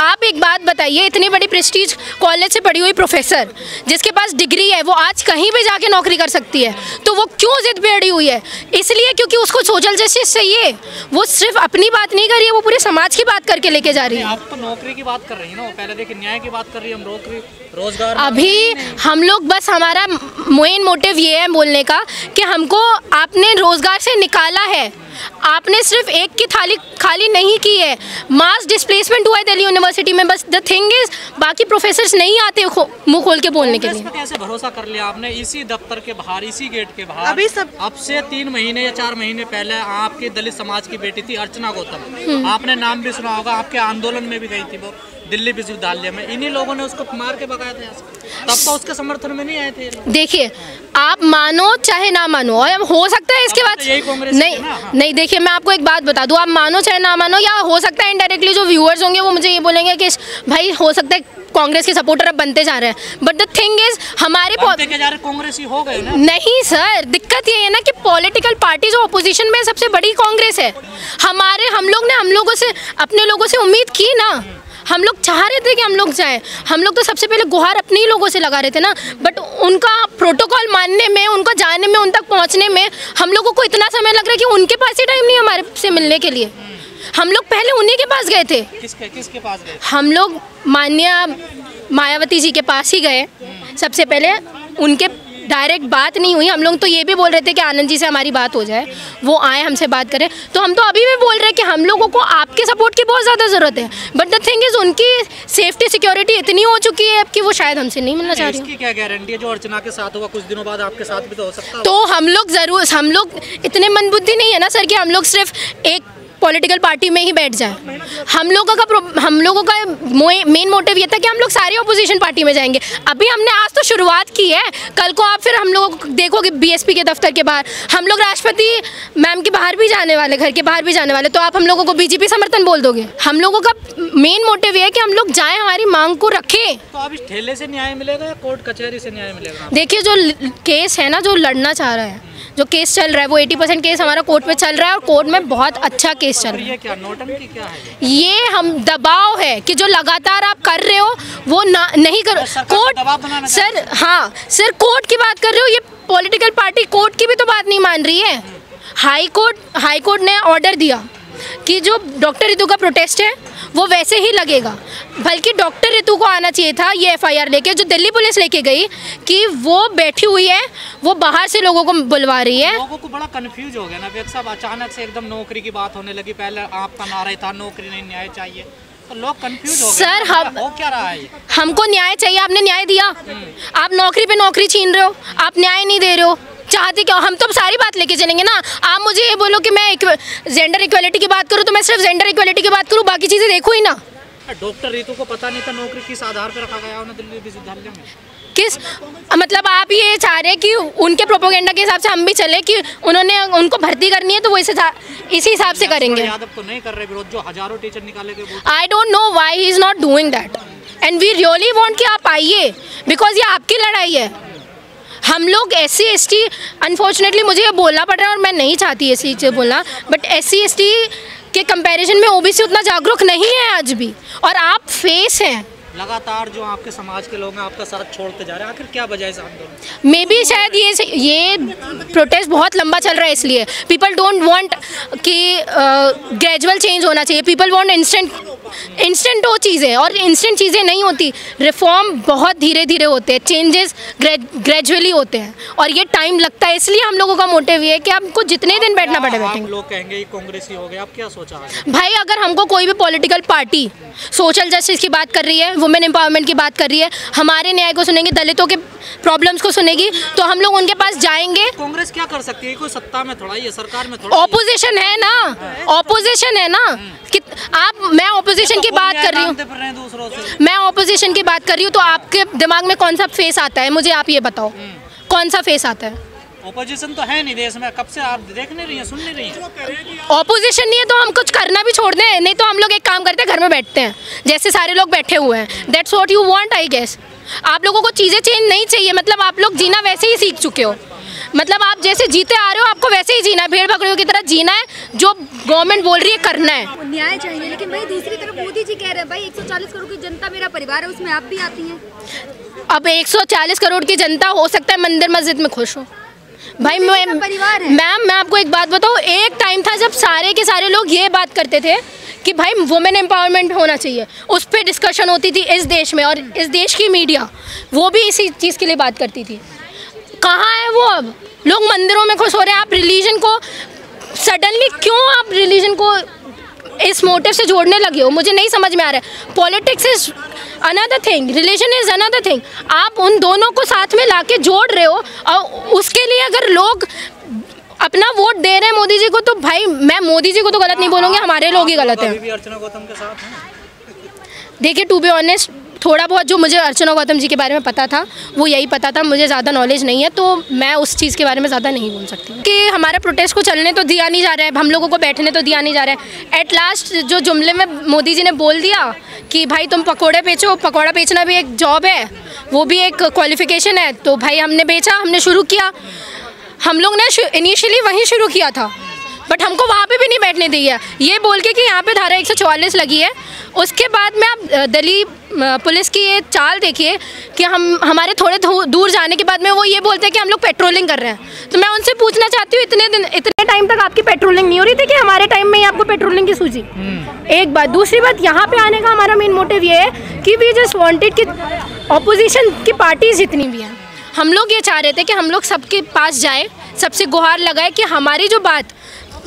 आप एक बात बताइए, इतनी बड़ी प्रेस्टीज कॉलेज से पढ़ी हुई प्रोफेसर जिसके पास डिग्री है, वो आज कहीं भी जाके नौकरी कर सकती है, तो वो क्यों जिद पे अड़ी हुई है? इसलिए क्योंकि उसको सोशल जस्टिस चाहिए। वो सिर्फ अपनी बात नहीं कर रही है, वो पूरे समाज की बात करके लेके जा रही है। आप तो नौकरी की बात कर रही है ना, पहले देखिए न्याय की बात कर रही है, हम नौकरी रोजगार। अभी हम लोग बस हमारा मेन मोटिव ये है बोलने का कि हमको आपने रोजगार से निकाला है, आपने सिर्फ एक की थाली खाली नहीं की है। मास डिस्प्लेसमेंट हुआ है दिल्ली यूनिवर्सिटी में, बस द थिंग इज बाकी प्रोफेसर्स नहीं आते मुंह खोल के बोलने के लिए। कैसे भरोसा कर लिया आपने? इसी दफ्तर के बाहर, इसी गेट के बाहर अभी सब अब से 3 महीने या 4 महीने पहले आपके दलित समाज की बेटी थी अर्चना गौतम, आपने नाम भी सुना होगा, आपके आंदोलन में भी गई थी वो दिल्ली विश्वविद्यालय में। इन्हीं लोगों ने उसको मार के भगाया था, तब तो उसके समर्थन में नहीं आए थे। देखिए, आप मानो चाहे ना मानो, और हो सकता है इसके बाद नहीं देखिए, मैं आपको एक बात बता दूं, आप मानो चाहे ना मानो, या हो सकता है इनडायरेक्टली जो व्यूअर्स होंगे वो मुझे ये बोलेंगे कि भाई हो सकता है कांग्रेस के सपोर्टर अब बनते जा रहे हैं, बट द थिंग इज हमारे कांग्रेसी हो गए ना। नहीं सर, दिक्कत ये है ना कि पॉलिटिकल पार्टी जो अपोजिशन में सबसे बड़ी कांग्रेस है। हम लोगों से अपने लोगों से उम्मीद की ना, हम लोग चाह रहे थे कि हम लोग जाएं, हम लोग तो सबसे पहले गुहार अपने ही लोगों से लगा रहे थे ना, बट उनका प्रोटोकॉल मानने में, उनको जाने में, उन तक पहुंचने में हम लोगों को इतना समय लग रहा है कि उनके पास ही टाइम नहीं हमारे से मिलने के लिए। हम लोग पहले उन्हीं के पास गए थे। किसके पास गए? हम लोग माननीय मायावती जी के पास ही गए सबसे पहले, उनके डायरेक्ट बात नहीं हुई। हम लोग तो ये भी बोल रहे थे कि आनंद जी से हमारी बात हो जाए, वो आए हमसे बात करें, तो हम तो अभी भी बोल रहे हैं कि हम लोगों को आपके सपोर्ट की बहुत ज़्यादा ज़रूरत है, बट द थिंग इज उनकी सेफ्टी सिक्योरिटी इतनी हो चुकी है अब कि वो शायद हमसे नहीं मिलना चाह रही। इसकी क्या गारंटी है? जो अर्चना के साथ हुआ कुछ दिनों बाद आपके साथ भी तो हो सकता है। तो हम लोग इतने मंदबुद्धि नहीं है ना सर कि हम लोग सिर्फ एक पॉलिटिकल पार्टी में ही बैठ जाए। हम लोगों का मेन मोटिव ये था कि हम लोग सारी ऑपोजिशन पार्टी में जाएंगे। अभी हमने आज तो शुरुआत की है, कल को आप फिर हम लोग देखोगे बीएसपी के दफ्तर के बाहर हम लोग राष्ट्रपति मैम के बाहर भी जाने वाले, घर के बाहर भी जाने वाले, तो आप हम लोगों को बीजेपी समर्थन बोल दोगे? हम लोगों का मेन मोटिव ये है कि हम लोग जाएँ, हमारी मांग को रखें। तो अब इस ठेले से न्याय मिलेगा या कोर्ट कचहरी से न्याय मिलेगा? देखिए, जो केस है ना, जो लड़ना चाह रहा है, जो केस चल रहा है, वो 80% केस हमारा कोर्ट में चल रहा है और कोर्ट में बहुत अच्छा केस चल रहा है। ये क्या नोटंकी क्या है? ये हम दबाव है कि जो लगातार आप कर रहे हो वो नहीं करो। कोर्ट सर, हाँ सर, कोर्ट की बात कर रहे हो, ये पॉलिटिकल पार्टी कोर्ट की भी तो बात नहीं मान रही है। हाई कोर्ट ने ऑर्डर दिया कि जो डॉक्टर रितु का प्रोटेस्ट है वो वैसे ही लगेगा, बल्कि डॉक्टर रितु को आना चाहिए था ये एफआईआर लेके, जो दिल्ली पुलिस लेके गई कि वो बैठी हुई है, वो बाहर से लोगों को बुलवा रही है। लोगों को बड़ा कंफ्यूज हो गया ना विवेक साहब, अचानक से एकदम नौकरी की बात होने लगी। पहले आपका नारा था नौकरी नहीं न्याय चाहिए, तो लोग कंफ्यूज हो गए। सर, हम हो क्या रहा है? हमको न्याय चाहिए, आपने न्याय दिया? आप नौकरी पे नौकरी छीन रहे हो, आप न्याय नहीं दे रहे हो। चाहते क्या? हम तो सारी बात लेके चलेंगे ना। आप मुझे ये बोलो कि मैं जेंडर इक्वलिटी की बात करूँ तो मैं सिर्फ जेंडर इक्वलिटी की बात करूँ, बाकी चीज़ें देखो ही ना। डॉक्टर रितु को पता नहीं था नौकरी किस आधार पर रखा गया उन्हें दिल्ली विश्वविद्यालय में? किस मतलब आप ये चाह रहे हैं कि उनके प्रोपोगेंडा के हिसाब से हम भी चले कि उनको भर्ती करनी है तो वो इसी हिसाब से करेंगे? यादव तो नहीं कर रहे विरोध, जो हजारों टीचर निकाले गए। I don't know why he is not doing that and we really want कि आप आइए, बिकॉज ये आपकी लड़ाई है। हम लोग SC ST, अनफॉर्चुनेटली मुझे ये बोलना पड़ रहा है और मैं नहीं चाहती ऐसी चीज़ बोलना, बट SC ST के कंपैरिजन में OBC उतना जागरूक नहीं है आज भी, और आप फेस हैं। लगातार जो आपके समाज के लोग हैं आपका साथ छोड़ते जा रहे हैं, आखिर क्या वजह है इस आंदोलन? मे बी शायद ये प्रोटेस्ट बहुत लंबा चल रहा है, इसलिए पीपल डोंट वांट कि ग्रेजुअल चेंज होना चाहिए। पीपल वांट इंस्टेंट वो चीज़ें, और इंस्टेंट चीज़ें नहीं होती। रिफॉर्म बहुत धीरे धीरे होते हैं, चेंजेस ग्रेजुअली होते हैं, और ये टाइम लगता है। इसलिए हम लोगों का मोटिव ये है कि आपको जितने दिन बैठना पड़े बैठेंगे। लोग कहेंगे कांग्रेसी हो गए, आप क्या सोचा है? भाई, अगर हमको कोई भी पॉलिटिकल पार्टी सोशल जस्टिस की बात कर रही है, वुमेन एम्पावरमेंट की बात कर रही है, हमारे न्याय को सुनेगी, दलितों के प्रॉब्लम्स को सुनेगी, तो हम लोग उनके पास जाएंगे। कांग्रेस क्या कर सकती है? कोई सत्ता में थोड़ा, ये सरकार में थोड़ा। ऑपोजिशन है ना, ऑपोजिशन है ना कि मैं ऑपोजिशन की बात कर रही हूँ, मैं ऑपोजिशन की बात कर रही हूँ, तो आपके दिमाग में कौन सा फेस आता है? मुझे आप ये बताओ, कौन सा फेस आता है? ऑपोजिशन तो है नहीं देश में, कब से आप देख नहीं रही हैं, सुन नहीं रही हैं? ऑपोजिशन नहीं है तो हम कुछ करना भी छोड़ दें? नहीं तो हम लोग एक काम करते हैं, घर में बैठते हैं जैसे सारे लोग बैठे हुए हैं। That's what you want I guess. आप लोगों को चीज़ें चेंज नहीं चाहिए, मतलब आप लोग जीना वैसे ही सीख चुके हो। मतलब आप जैसे जीते आ रहे हो आपको वैसे ही जीना है, भेड़ बकरियों की तरह जीना है, जो गवर्नमेंट बोल रही है करना है। न्याय चाहिए, लेकिन भाई दूसरी तरफ मोदी जी कह रहे हैं भाई 140 करोड़ की जनता मेरा परिवार है, उसमें आप भी आती हैं। अब 140 करोड़ की जनता हो सकता है मंदिर मस्जिद में खुश हो भाई। मैम मैं आपको एक बात बताऊँ, एक टाइम था जब सारे के सारे लोग ये बात करते थे कि भाई वुमेन एम्पावरमेंट होना चाहिए, उस पर डिस्कशन होती थी इस देश में, और इस देश की मीडिया वो भी इसी चीज़ के लिए बात करती थी। कहाँ है वो अब? लोग मंदिरों में खुश हो रहे हैं। आप रिलीजन को सडनली क्यों आप रिलीजन को इस मोटिव से जोड़ने लगे हो, मुझे नहीं समझ में आ रहा है। Politics is another thing, religion is another thing. आप उन दोनों को साथ में लाके जोड़ रहे हो, और उसके लिए अगर लोग अपना वोट दे रहे हैं मोदी जी को, तो भाई मैं मोदी जी को तो गलत नहीं बोलूँगी, हमारे लोग ही गलत हैं। अर्चना गौतम के साथ हैं? देखिए, टू बी ऑनेस्ट, थोड़ा बहुत जो मुझे अर्चना गौतम जी के बारे में पता था वो यही पता था, मुझे ज़्यादा नॉलेज नहीं है, तो मैं उस चीज़ के बारे में ज़्यादा नहीं बोल सकती। कि हमारा प्रोटेस्ट को चलने तो दिया नहीं जा रहा है, हम लोगों को बैठने तो दिया नहीं जा रहा है। एट लास्ट जो जुमले में मोदी जी ने बोल दिया कि भाई तुम पकौड़े बेचो, पकौड़ा बेचना भी एक जॉब है, वो भी एक क्वालिफिकेशन है, तो भाई हमने बेचा, हमने शुरू किया। हम लोग ने इनिशियली वहीं शुरू किया था, बट हमको वहाँ पे भी नहीं बैठने दी है, ये बोल के कि यहाँ पे धारा 144 लगी है। उसके बाद में आप दिल्ली पुलिस की ये चाल देखिए कि हमारे थोड़े दूर जाने के बाद में वो ये बोलते हैं कि हम लोग पेट्रोलिंग कर रहे हैं। तो मैं उनसे पूछना चाहती हूँ, इतने टाइम तक आपकी पेट्रोलिंग नहीं हो रही थी कि हमारे टाइम में ही आपको पेट्रोलिंग की सूझी? एक बात। दूसरी बात, यहाँ पे आने का हमारा मेन मोटिव ये है कि वी जस्ट वांटेड कि ऑपोजिशन की पार्टीज जितनी भी हैं, हम लोग ये चाह रहे थे कि हम लोग सबके पास जाएं, सबसे गुहार लगाए कि हमारी जो बात,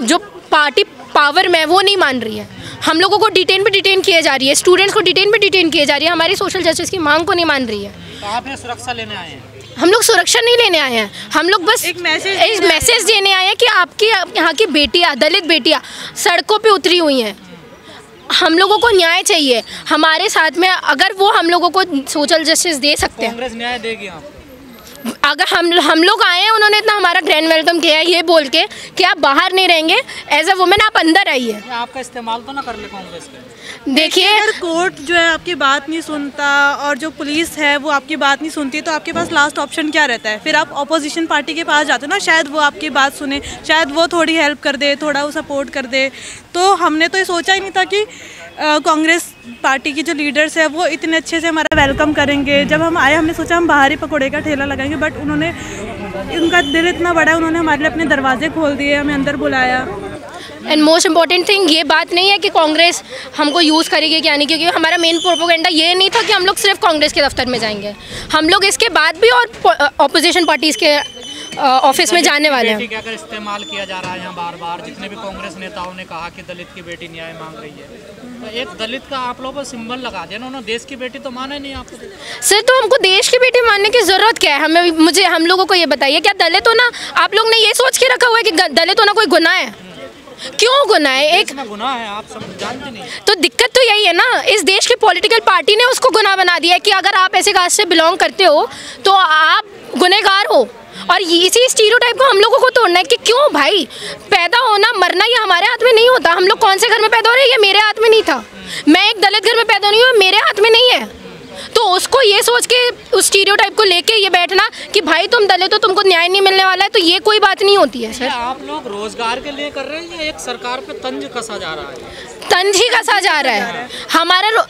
जो पार्टी पावर में वो नहीं मान रही है, हम लोगों को डिटेन पे डिटेन किए जा रही है, स्टूडेंट्स को डिटेन पे डिटेन किए जा रही है, हमारी सोशल जस्टिस की मांग को नहीं मान रही है। तो आप ये सुरक्षा लेने आए हैं? हम लोग सुरक्षा नहीं लेने आए हैं, हम लोग बस एक मैसेज देने आए हैं कि आपकी यहाँ की बेटियाँ, दलित बेटियाँ सड़कों पे उतरी हुई हैं, हम लोगों को न्याय चाहिए। हमारे साथ में अगर वो हम लोगों को सोशल जस्टिस दे सकते हैं, कांग्रेस न्याय देगी आपको? अगर हम लोग आए हैं, उन्होंने इतना हमारा ग्रैंड वेलकम किया है ये बोल के कि आप बाहर नहीं रहेंगे, एज अ वुमेन आप अंदर आइए। आपका इस्तेमाल तो ना कर ले कांग्रेस के। देखिए, अगर कोर्ट जो है आपकी बात नहीं सुनता और जो पुलिस है वो आपकी बात नहीं सुनती, तो आपके पास लास्ट ऑप्शन क्या रहता है? फिर आप अपोजिशन पार्टी के पास जाते हो ना, शायद वो आपकी बात सुने, शायद वो थोड़ी हेल्प कर दे, थोड़ा वो सपोर्ट कर दे। तो हमने तो ये सोचा ही नहीं था कि कांग्रेस पार्टी की जो लीडर्स है वो इतने अच्छे से हमारा वेलकम करेंगे। जब हम आए हमने सोचा हम बाहर ही पकौड़े का ठेला लगाएंगे, बट उन्होंने, उनका दिल इतना बड़ा है, उन्होंने हमारे लिए अपने दरवाजे खोल दिए, हमें अंदर बुलाया। एंड मोस्ट इम्पॉर्टेंट थिंग, ये बात नहीं है कि कांग्रेस हमको यूज़ करेगी क्या नहीं, क्योंकि हमारा मेन प्रोपोगेंडा ये नहीं था कि हम लोग सिर्फ कांग्रेस के दफ्तर में जाएंगे, हम लोग इसके बाद भी और ऑपोजिशन पार्टीज़ के ऑफिस में जाने वाले हैं। क्या कर इस्तेमाल किया जा रहा है यहाँ बार बार? जितने भी कांग्रेस नेताओं ने कहा कि दलित की बेटी न्याय मांग रही है, तो एक दलित का आप लोगों को सिंबल लगा दिया ना, उन्होंने देश की बेटी तो माना नहीं आपको। सर, तो हमको देश की बेटी मानने की ज़रूरत क्या है? हम लोगों को ये बताइए, क्या दलित होना, आप लोग ने ये सोच के रखा हुआ है कि दलित होना कोई गुनाह है? क्यों गुनाह है? एक गुनाह है, आप सब जानते नहीं। तो दिक्कत तो यही है ना, इस देश की पॉलिटिकल पार्टी ने उसको गुनाह बना दिया है कि अगर आप ऐसे कास्ट से बिलोंग करते हो तो आप गुनहगार हो, और इसी स्टीरियोटाइप को हम लोगों को तोड़ना है कि क्यों भाई, पैदा होना मरना ये हमारे हाथ में नहीं होता। हम लोग कौन से घर में पैदा हो रहे हैं, ये मेरे हाथ में नहीं था। मैं एक दलित घर में पैदा नहीं हुई, मेरे हाथ में नहीं है। तो उसको ये सोच के उस स्टीरियोटाइप को लेके ये बैठना कि भाई तुम दलित हो, तुमको न्याय नहीं मिलने वाला है, तो ये कोई बात नहीं होती है। सर, आप लोग रोजगार के लिए कर रहे हैं या एक सरकार पे तंज कसा जा रहा है? तंज ही कसा जा रहा है। हमारा